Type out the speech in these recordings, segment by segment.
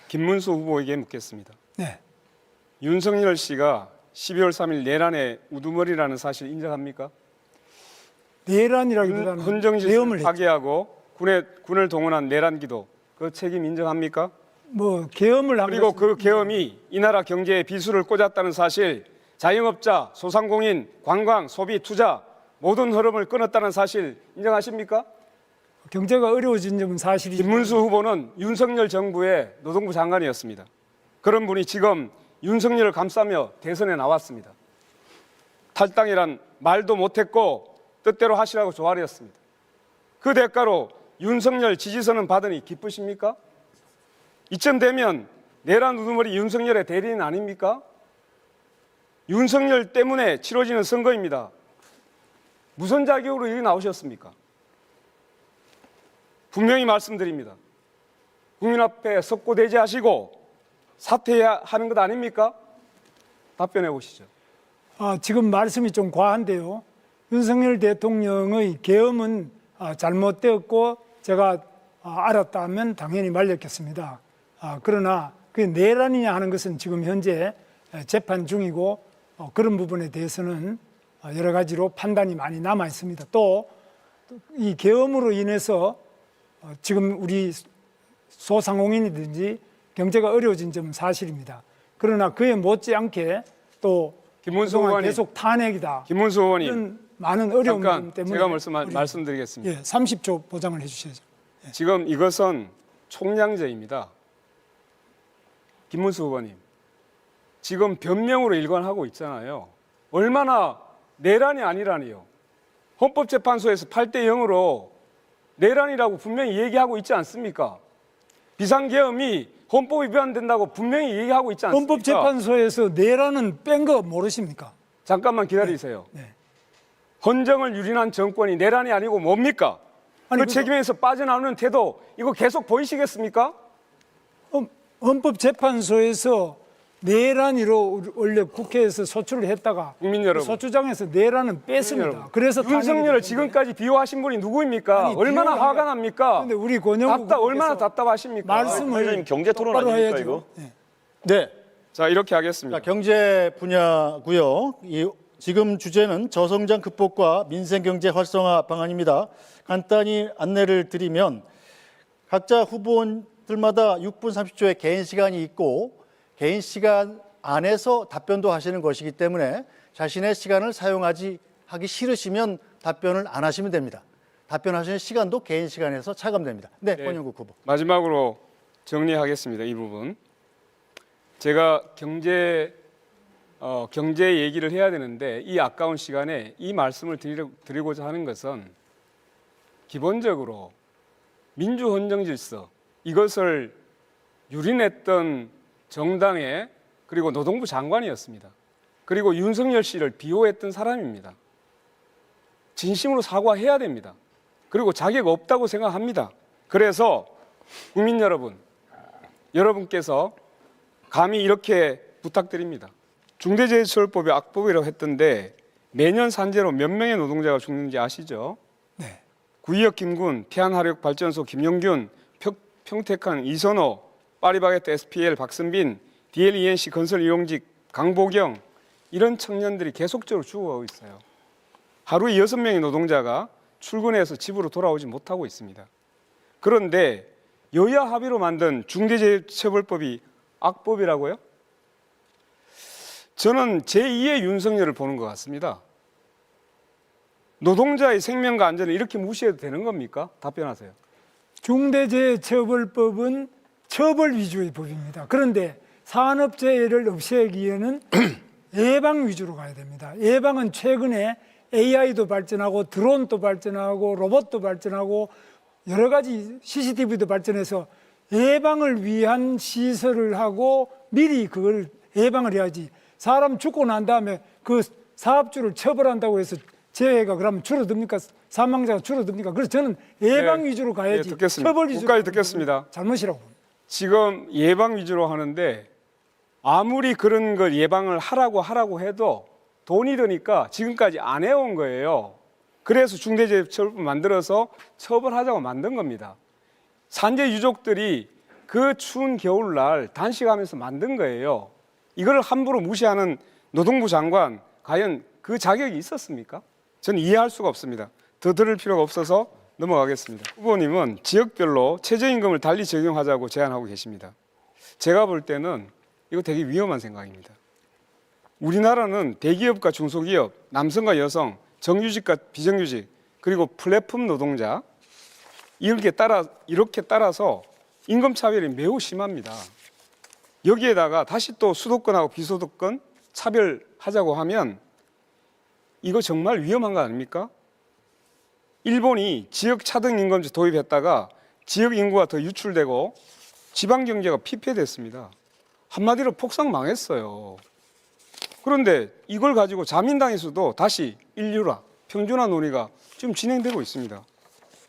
김문수 후보에게 묻겠습니다. 네. 윤석열 씨가 12월 3일 내란의 우두머리라는 사실 인정합니까? 내란이라기보다는 헌정질서를 계엄을 했죠. 파괴하고 군을 동원한 내란 기도 그 책임 인정합니까? 뭐 계엄을 한 그리고 것은 그 계엄이 이 나라 경제에 비수를 꽂았다는 사실, 자영업자, 소상공인, 관광, 소비, 투자 모든 흐름을 끊었다는 사실 인정하십니까? 경제가 어려워진 점은 사실이죠. 김문수 후보는 윤석열 정부의 노동부 장관이었습니다. 그런 분이 지금 윤석열을 감싸며 대선에 나왔습니다. 탈당이란 말도 못했고 뜻대로 하시라고 조아렸습니다. 그 대가로 윤석열 지지선은 받으니 기쁘십니까? 이쯤 되면 내란 우두머리 윤석열의 대리인 아닙니까? 윤석열 때문에 치러지는 선거입니다. 무슨 자격으로 여기 나오셨습니까? 분명히 말씀드립니다. 국민 앞에 석고대죄하시고 사퇴해야 하는 것 아닙니까? 답변해 보시죠. 지금 말씀이 좀 과한데요. 윤석열 대통령의 계엄은 잘못되었고 제가 알았다면 당연히 말렸겠습니다. 그러나 그게 내란이냐 하는 것은 지금 현재 재판 중이고 그런 부분에 대해서는 여러 가지로 판단이 많이 남아 있습니다. 또 이 계엄으로 인해서 지금 우리 소상공인이든지 경제가 어려워진 점은 사실입니다. 그러나 그에 못지않게 또 김문수 그동안 의원님, 계속 탄핵이다. 김문수 의원님, 이런 많은 어려움 잠깐 때문에 제가 말씀드리겠습니다. 30초 보장을 해주셔야죠. 지금 이것은 총량제입니다. 김문수 의원님, 지금 변명으로 일관하고 있잖아요. 얼마나 내란이 아니라니요. 헌법재판소에서 8대 0으로 내란이라고 분명히 얘기하고 있지 않습니까? 비상계엄이 헌법 위반된다고 분명히 얘기하고 있지 않습니까? 헌법재판소에서 내란은 뺀 거 모르십니까? 잠깐만 기다리세요. 네. 헌정을 유린한 정권이 내란이 아니고 뭡니까? 아니, 그 책임에서 빠져나오는 태도 이거 계속 보이시겠습니까? 헌법재판소에서 내란으로 원래 국회에서 소추를 했다가 국민 여러분, 소추장에서 내란은 뺐습니다. 그래서 윤석열을 지금까지 비호하신 분이 누구입니까? 아니, 얼마나 비호가 화가 납니까? 근데 우리 권영국 얼마나 답답하십니까? 말씀을 경제 토론 똑바로 아닙니까, 해야죠. 이거? 네. 네, 자, 이렇게 하겠습니다. 자, 경제 분야고요. 지금 주제는 저성장 극복과 민생 경제 활성화 방안입니다. 간단히 안내를 드리면 각자 후보원들마다 6분 30초의 개인 시간이 있고 개인 시간 안에서 답변도 하시는 것이기 때문에 자신의 시간을 하기 싫으시면 답변을 안 하시면 됩니다. 답변하시는 시간도 개인 시간에서 차감됩니다. 네, 권영국 후보. 마지막으로 정리하겠습니다. 이 부분. 제가 경제 얘기를 해야 되는데 이 아까운 시간에 이 말씀을 드리고자 하는 것은 기본적으로 민주헌정 질서 이것을 유린했던 정당의 그리고 노동부 장관이었습니다. 그리고 윤석열 씨를 비호했던 사람입니다. 진심으로 사과해야 됩니다. 그리고 자격 없다고 생각합니다. 그래서 국민 여러분, 여러분께서 감히 이렇게 부탁드립니다. 중대재해처벌법이 악법이라고 했던데 매년 산재로 몇 명의 노동자가 죽는지 아시죠? 네. 구의역 김군, 태안화력발전소 김용균, 평택항 이선호, 파리바게뜨 SPL 박선빈, DLENC 건설 이용직 강보경 이런 청년들이 계속적으로 죽어가고 있어요. 하루에 6명의 노동자가 출근해서 집으로 돌아오지 못하고 있습니다. 그런데 여야 합의로 만든 중대재해처벌법이 악법이라고요? 저는 제2의 윤석열을 보는 것 같습니다. 노동자의 생명과 안전을 이렇게 무시해도 되는 겁니까? 답변하세요. 중대재해처벌법은 처벌 위주의 법입니다. 그런데 산업재해를 없애기 위해는 예방 위주로 가야 됩니다. 예방은 최근에 AI도 발전하고 드론도 발전하고 로봇도 발전하고 여러 가지 CCTV도 발전해서 예방을 위한 시설을 하고 미리 그걸 예방을 해야지. 사람 죽고 난 다음에 그 사업주를 처벌한다고 해서 재해가 그러면 줄어듭니까? 사망자가 줄어듭니까? 그래서 저는 예방 위주로 가야지. 듣겠습니다. 처벌 위주로 끝까지 듣겠습니다. 잘못이라고 봅니다. 지금 예방 위주로 하는데 아무리 그런 걸 예방을 하라고 해도 돈이 드니까 지금까지 안 해온 거예요. 그래서 중대재해처벌법 만들어서 처벌하자고 만든 겁니다. 산재 유족들이 그 추운 겨울날 단식하면서 만든 거예요. 이걸 함부로 무시하는 노동부 장관, 과연 그 자격이 있었습니까? 저는 이해할 수가 없습니다. 더 들을 필요가 없어서 넘어가겠습니다. 후보님은 지역별로 최저임금을 달리 적용하자고 제안하고 계십니다. 제가 볼 때는 이거 되게 위험한 생각입니다. 우리나라는 대기업과 중소기업, 남성과 여성, 정규직과 비정규직, 그리고 플랫폼 노동자 이렇게 따라서 임금 차별이 매우 심합니다. 여기에다가 다시 또 수도권하고 비수도권 차별하자고 하면 이거 정말 위험한 거 아닙니까? 일본이 지역 차등 임금제 도입했다가 지역 인구가 더 유출되고 지방 경제가 피폐됐습니다. 한마디로 폭삭 망했어요. 그런데 이걸 가지고 자민당에서도 다시 인류화, 평준화 논의가 지금 진행되고 있습니다.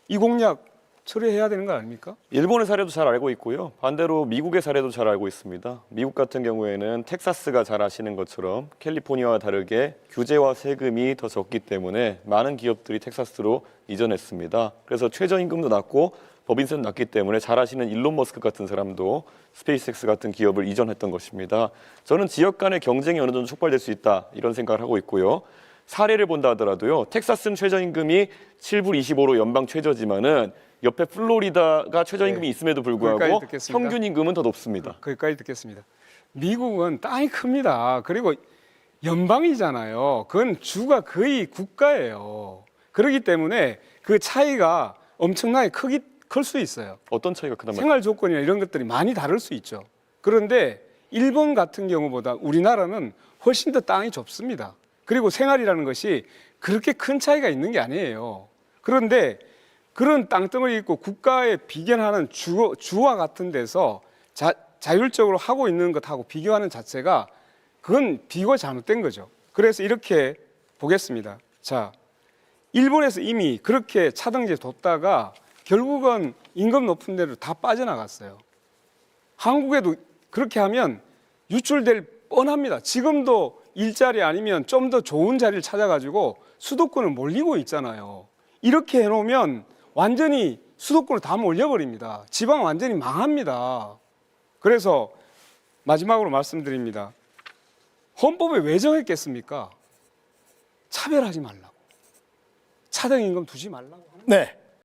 이 공약 처리해야 되는 거 아닙니까? 일본의 사례도 잘 알고 있고요. 반대로 미국의 사례도 잘 알고 있습니다. 미국 같은 경우에는 텍사스가 잘 아시는 것처럼 캘리포니아와 다르게 규제와 세금이 더 적기 때문에 많은 기업들이 텍사스로 이전했습니다. 그래서 최저임금도 낮고 법인세도 낮기 때문에 잘 아시는 일론 머스크 같은 사람도 스페이스X 같은 기업을 이전했던 것입니다. 저는 지역 간의 경쟁이 어느 정도 촉발될 수 있다 이런 생각을 하고 있고요. 사례를 본다 하더라도요. 텍사스는 최저임금이 7불 25로 연방 최저지만은 옆에 플로리다가 최저임금이 있음에도 불구하고 거기까지 듣겠습니다. 평균 임금은 더 높습니다. 거기까지 듣겠습니다. 미국은 땅이 큽니다. 그리고 연방이잖아요. 그건 주가 거의 국가예요. 그렇기 때문에 그 차이가 엄청나게 클 수 있어요. 어떤 차이가 크단 말이에요? 생활 조건이나 이런 것들이 많이 다를 수 있죠. 그런데 일본 같은 경우보다 우리나라는 훨씬 더 땅이 좁습니다. 그리고 생활이라는 것이 그렇게 큰 차이가 있는 게 아니에요. 그런데 그런 땅덩어리 있고 국가에 비견하는 주와 같은 데서 자율적으로 하고 있는 것하고 비교하는 자체가 그건 비교가 잘못된 거죠. 그래서 이렇게 보겠습니다. 자, 일본에서 이미 그렇게 차등제 뒀다가 결국은 임금 높은 데로 다 빠져나갔어요. 한국에도 그렇게 하면 유출될 뻔합니다. 지금도 일자리 아니면 좀 더 좋은 자리를 찾아가지고 수도권을 몰리고 있잖아요. 이렇게 해놓으면 완전히 수도권을 다 몰려버립니다. 지방 완전히 망합니다. 그래서 마지막으로 말씀드립니다. 헌법에 왜 정했겠습니까? 차별하지 말라고. 차등임금 두지 말라고. 네.